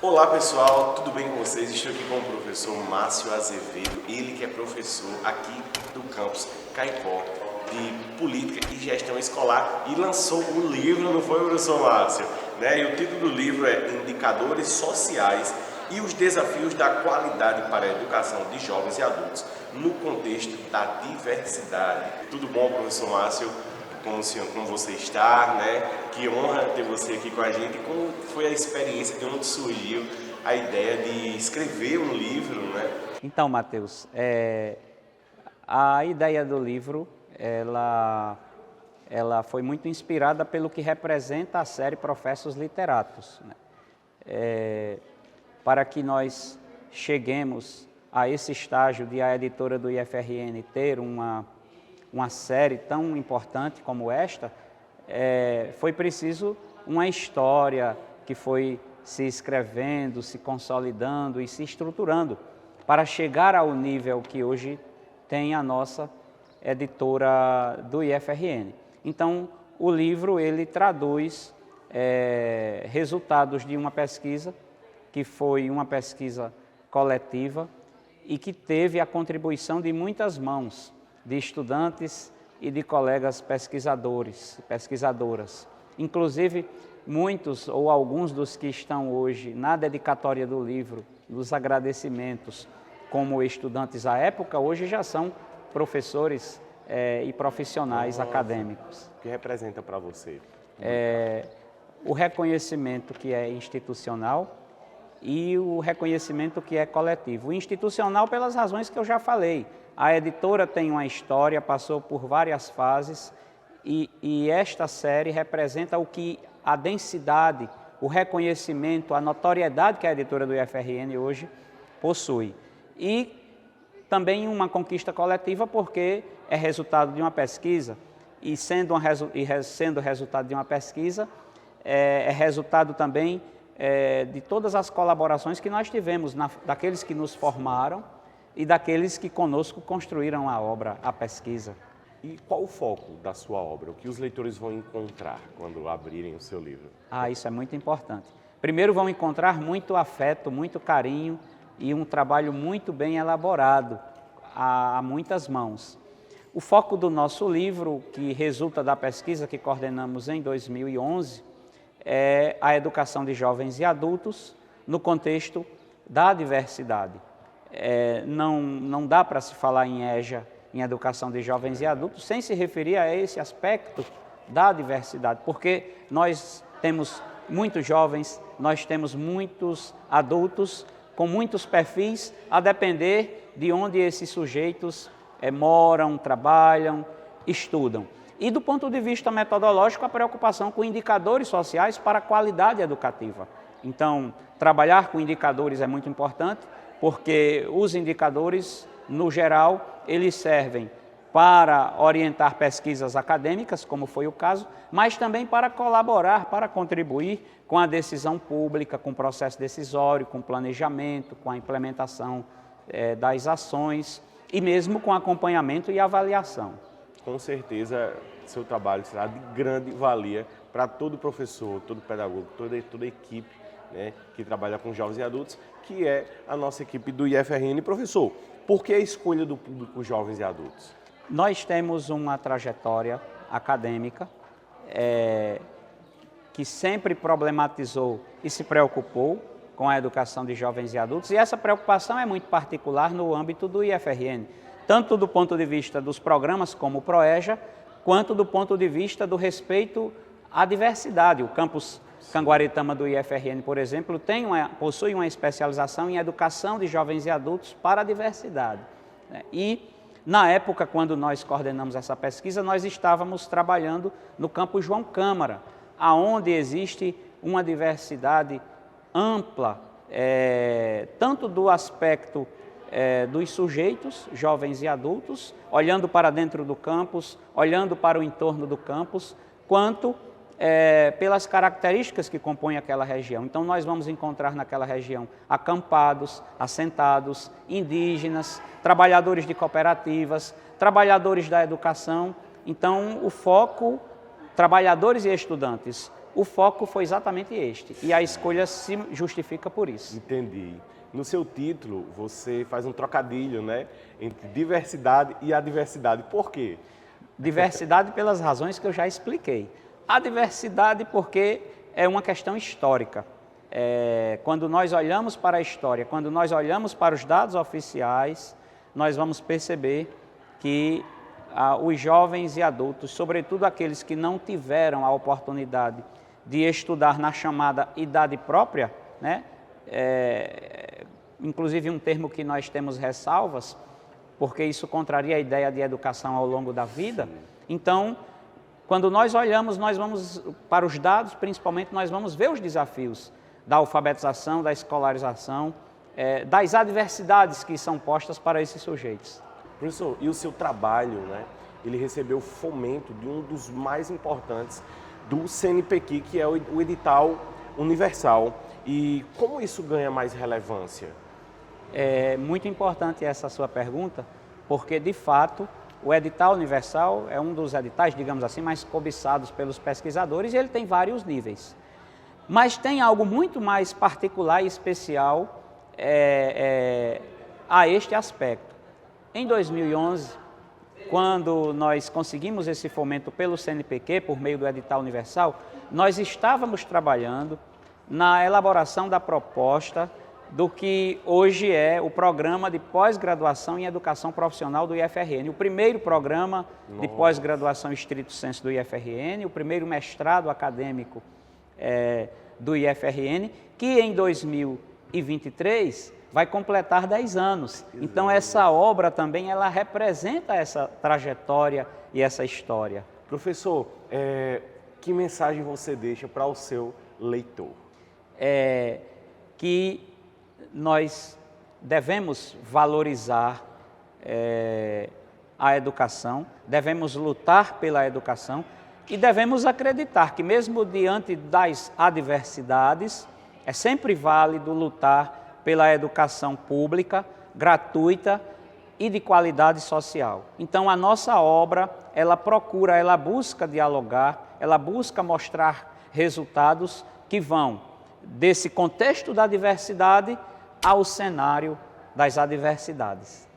Olá pessoal, tudo bem com vocês? Estou aqui com o professor Márcio Azevedo, ele que é professor aqui do campus Caicó de Política e Gestão Escolar e lançou um livro, não foi, professor Márcio? E o título do livro é Indicadores Sociais e os Desafios da Qualidade para a Educação de Jovens e Adultos no Contexto da Diversidade. Tudo bom, professor Márcio? Como você está, Que honra ter você aqui com a gente. Como foi a experiência, de onde surgiu a ideia de escrever um livro, Então, Matheus, a ideia do livro, ela foi muito inspirada pelo que representa a série Professos Literatos. Para que nós cheguemos a esse estágio de a editora do IFRN ter uma série tão importante como esta, foi preciso uma história que foi se escrevendo, se consolidando e se estruturando para chegar ao nível que hoje tem a nossa editora do IFRN. Então, o livro ele traduz resultados de uma pesquisa, que foi uma pesquisa coletiva e que teve a contribuição de muitas mãos, de estudantes e de colegas pesquisadores, pesquisadoras. Inclusive, muitos ou alguns dos que estão hoje na dedicatória do livro, dos agradecimentos, como estudantes à época, hoje já são professores e profissionais acadêmicos. O que representa para você? O reconhecimento que é institucional e o reconhecimento que é coletivo. O institucional pelas razões que eu já falei. A editora tem uma história, passou por várias fases e esta série representa o que a densidade, o reconhecimento, a notoriedade que a editora do IFRN hoje possui. E também uma conquista coletiva porque é resultado de uma pesquisa e sendo resultado de uma pesquisa, é resultado também de todas as colaborações que nós tivemos, daqueles que nos formaram e daqueles que conosco construíram a obra, a pesquisa. E qual o foco da sua obra? O que os leitores vão encontrar quando abrirem o seu livro? Isso é muito importante. Primeiro vão encontrar muito afeto, muito carinho e um trabalho muito bem elaborado, a muitas mãos. O foco do nosso livro, que resulta da pesquisa que coordenamos em 2011, é a educação de jovens e adultos no contexto da diversidade. Não dá para se falar em EJA, em educação de jovens e adultos, sem se referir a esse aspecto da diversidade, porque nós temos muitos jovens, nós temos muitos adultos com muitos perfis, a depender de onde esses sujeitos moram, trabalham, estudam. E do ponto de vista metodológico, a preocupação com indicadores sociais para a qualidade educativa. Então, trabalhar com indicadores é muito importante, porque os indicadores, no geral, eles servem para orientar pesquisas acadêmicas, como foi o caso, mas também para colaborar, para contribuir com a decisão pública, com o processo decisório, com o planejamento, com a implementação das ações e mesmo com acompanhamento e avaliação. Com certeza, seu trabalho será de grande valia para todo professor, todo pedagogo, toda equipe que trabalha com jovens e adultos, que é a nossa equipe do IFRN. Professor, por que a escolha do público jovens e adultos? Nós temos uma trajetória acadêmica que sempre problematizou e se preocupou com a educação de jovens e adultos, e essa preocupação é muito particular no âmbito do IFRN, tanto do ponto de vista dos programas como o PROEJA, quanto do ponto de vista do respeito à diversidade. O campus Canguaretama do IFRN, por exemplo, possui uma especialização em educação de jovens e adultos para a diversidade. E, na época, quando nós coordenamos essa pesquisa, nós estávamos trabalhando no campus João Câmara, onde existe uma diversidade ampla, tanto do aspecto dos sujeitos, jovens e adultos, olhando para dentro do campus, olhando para o entorno do campus, quanto pelas características que compõem aquela região. Então, nós vamos encontrar naquela região acampados, assentados, indígenas, trabalhadores de cooperativas, trabalhadores da educação. Então, o foco, trabalhadores e estudantes o foco foi exatamente este, e a escolha se justifica por isso. Entendi. No seu título, você faz um trocadilho, né, entre diversidade e adversidade. Por quê? Diversidade pelas razões que eu já expliquei. A diversidade porque é uma questão histórica. Quando nós olhamos para a história, quando nós olhamos para os dados oficiais, nós vamos perceber que os jovens e adultos, sobretudo aqueles que não tiveram a oportunidade de estudar na chamada idade própria, né? Inclusive um termo que nós temos ressalvas, porque isso contraria a ideia de educação ao longo da vida. Então, quando nós olhamos, nós vamos para os dados, principalmente, nós vamos ver os desafios da alfabetização, da escolarização, das adversidades que são postas para esses sujeitos. Professor, e o seu trabalho, né? Ele recebeu fomento de um dos mais importantes do CNPq, que é o edital universal. E como isso ganha mais relevância? É muito importante essa sua pergunta, porque, de fato, o edital universal é um dos editais, digamos assim, mais cobiçados pelos pesquisadores, e ele tem vários níveis. Mas tem algo muito mais particular e especial a este aspecto. Em 2011, quando nós conseguimos esse fomento pelo CNPq, por meio do edital universal, nós estávamos trabalhando na elaboração da proposta do que hoje é o programa de pós-graduação em educação profissional do IFRN. O primeiro programa de pós-graduação estrito sensu do IFRN, o primeiro mestrado acadêmico do IFRN, que em 2023 vai completar 10 anos. Então essa obra também ela representa essa trajetória e essa história. Professor, que mensagem você deixa para o seu leitor? Que nós devemos valorizar a educação, devemos lutar pela educação e devemos acreditar que mesmo diante das adversidades, é sempre válido lutar pela educação pública, gratuita e de qualidade social. Então a nossa obra, ela procura, ela busca dialogar, ela busca mostrar resultados que vão desse contexto da diversidade ao cenário das adversidades.